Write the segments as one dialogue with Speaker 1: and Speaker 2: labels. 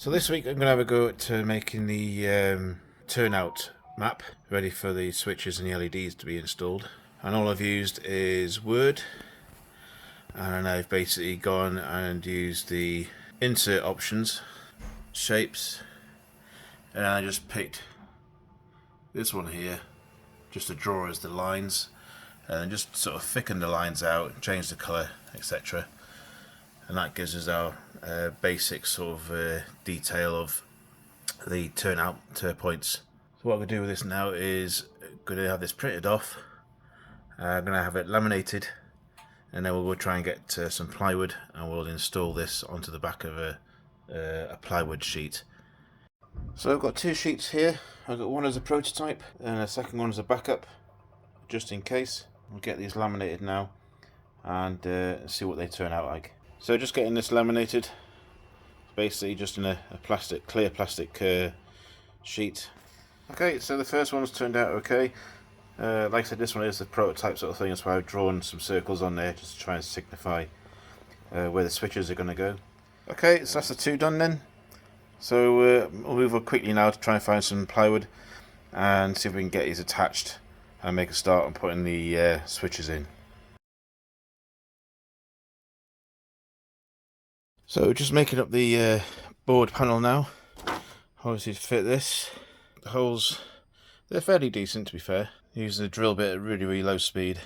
Speaker 1: So this week I'm going to have a go at making the turnout map ready for the switches and the LEDs to be installed. And all I've used is Word, and I've basically gone and used the insert options, shapes, and I just picked this one here just to draw as the lines, and just sort of thicken the lines out, change the colour, etc. And that gives us our basic sort of detail of the turnout points. So what I'm going to do with this now is going to have this printed off. I'm going to have it laminated, and then we'll try and get some plywood and we'll install this onto the back of a plywood sheet. So I've got two sheets here. I've got one as a prototype and a second one as a backup, just in case. We'll get these laminated now and see what they turn out like. So just getting this laminated, basically just in a clear plastic sheet. Okay, so the first one's turned out okay. Like I said, this one is the prototype sort of thing, that's why I've drawn some circles on there just to try and signify where the switches are going to go. Okay, so that's the two done then. So we'll move on quickly now to try and find some plywood and see if we can get these attached and make a start on putting the switches in. So just making up the board panel now. Obviously to fit this. The holes, they're fairly decent to be fair. Using the drill bit at really low speed.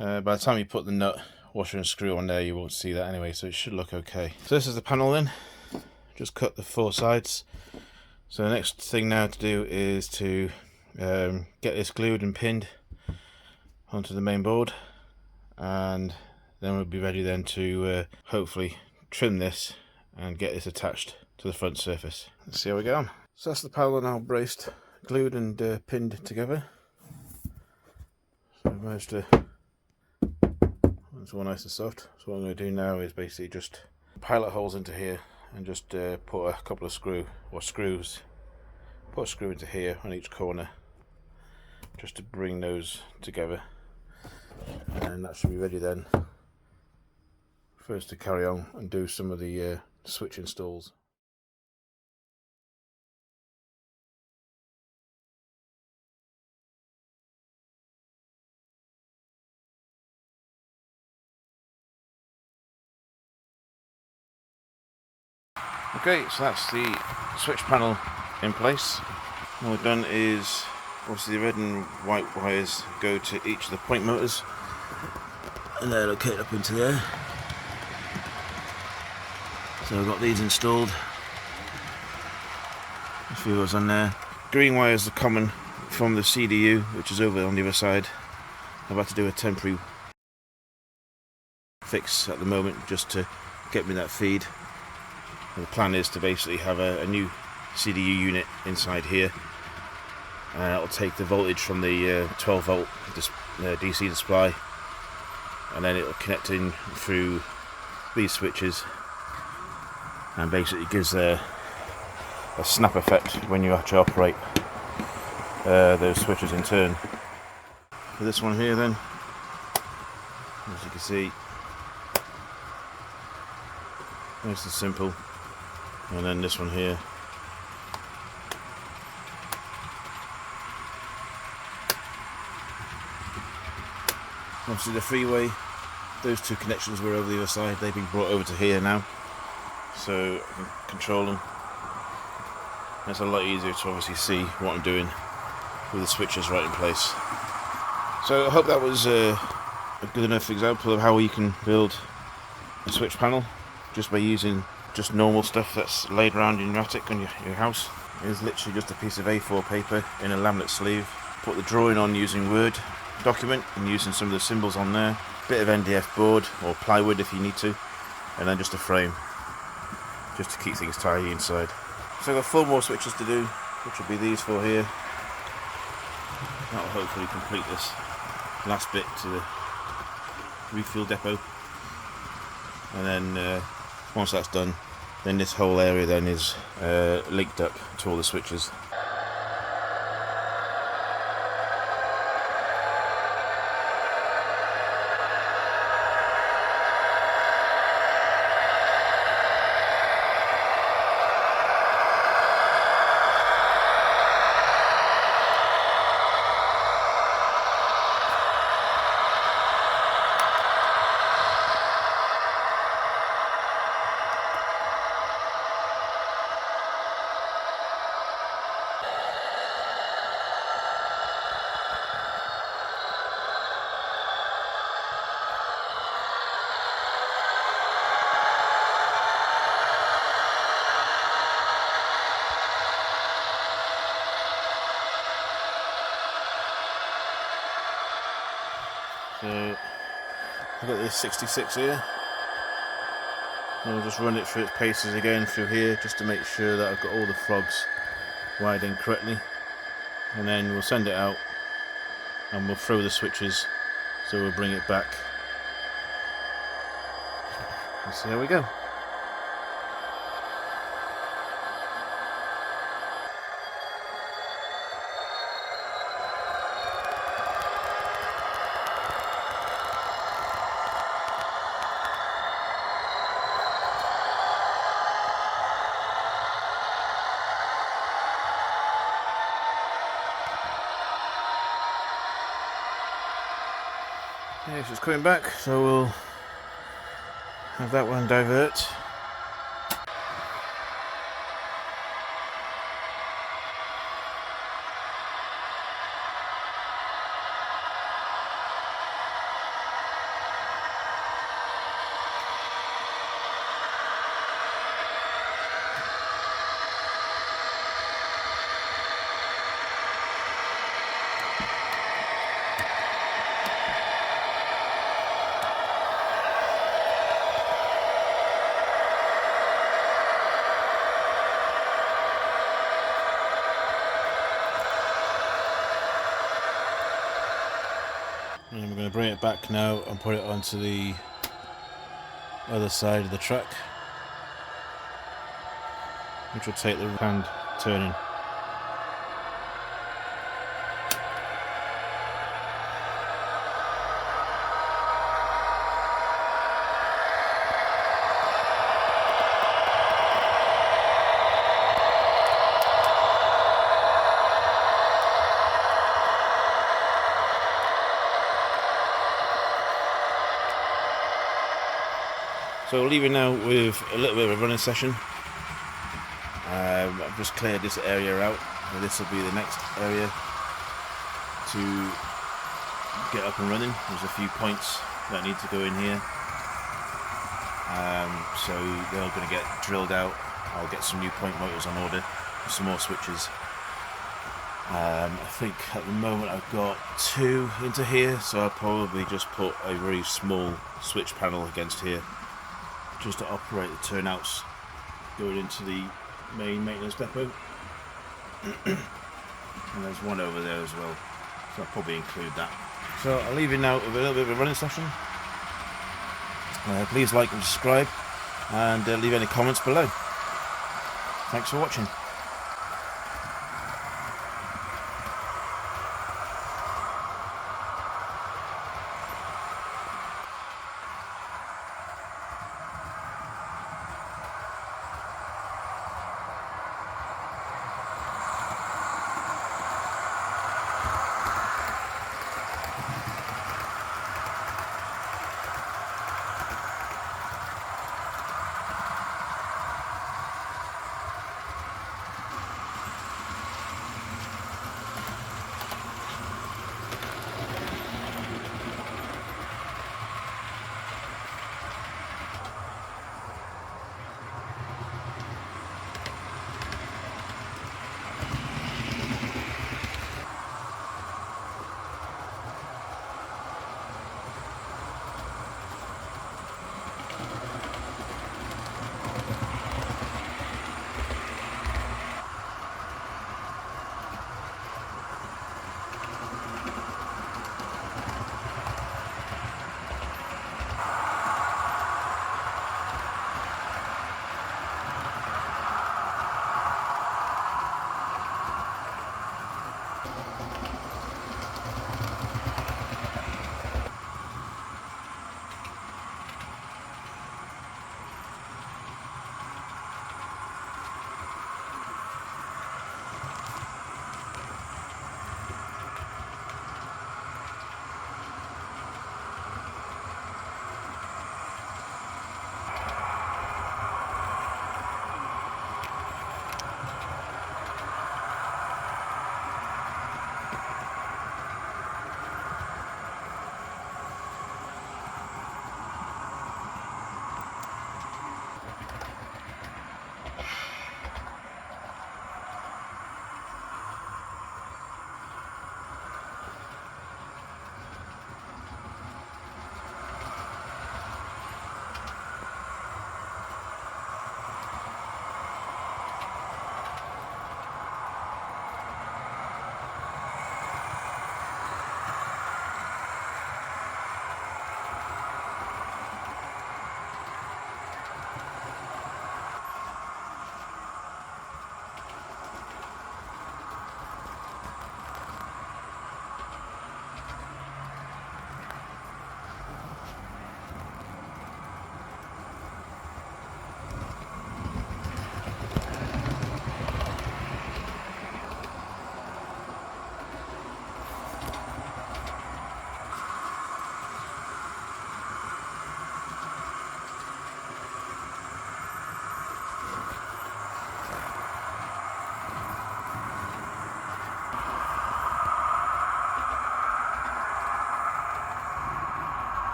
Speaker 1: By the time you put the nut, washer and screw on there, you won't see that anyway, so it should look okay. So this is the panel then. Just cut the four sides. So the next thing now to do is to get this glued and pinned onto the main board, and then we'll be ready then to hopefully trim this and get this attached to the front surface. Let's see how we go. So that's the panel now braced, glued and pinned together. So I've managed to, it's all nice and soft. So what I'm going to do now is basically just pilot holes into here and just put a couple of screws, put a screw into here on each corner just to bring those together, and that should be ready then for us to carry on and do some of the switch installs. Okay, so that's the switch panel in place. All we've done is, obviously the red and white wires go to each of the point motors, and they're located up into there. So I've got these installed. A few wires on there. Green wires are common from the CDU, which is over on the other side. I've had to do a temporary fix at the moment just to get me that feed. And the plan is to basically have a new CDU unit inside here, and it'll take the voltage from the 12 volt DC display, and then it'll connect in through these switches, and basically gives a snap effect when you actually operate those switches in turn. For this one here then, as you can see, nice and simple. And then this one here, obviously the freeway, those two connections were over the other side, they've been brought over to here now, so I can control them. It's a lot easier to obviously see what I'm doing with the switches right in place. So I hope that was a good enough example of how you can build a switch panel just by using just normal stuff that's laid around in your attic on your house. It's literally just a piece of A4 paper in a laminate sleeve. Put the drawing on using Word document and using some of the symbols on there. Bit of NDF board or plywood if you need to, and then just a frame just to keep things tidy inside. So I've got 4 more switches to do, which will be these 4 here. That will hopefully complete this last bit to the refuel depot, and then once that's done, then this whole area then is linked up to all the switches. So I've got this 66 here. I'll just run it through its paces again through here just to make sure that I've got all the frogs wired in correctly, and then we'll send it out and we'll throw the switches, so we'll bring it back and see how we go. Yeah, so it's coming back, so we'll have that one divert. And we're going to bring it back now and put it onto the other side of the track, which will take the hand turning. So we'll leave it now with a little bit of a running session. I've just cleared this area out, and this will be the next area to get up and running. There's a few points that need to go in here, so they're going to get drilled out. I'll get some new point motors on order, some more switches. I think at the moment I've got 2 into here, so I'll probably just put a very small switch panel against here, just to operate the turnouts going into the main maintenance depot. And there's one over there as well, so I'll probably include that. So I'll leave you now with a little bit of a running session. Please like and subscribe, and leave any comments below. Thanks for watching.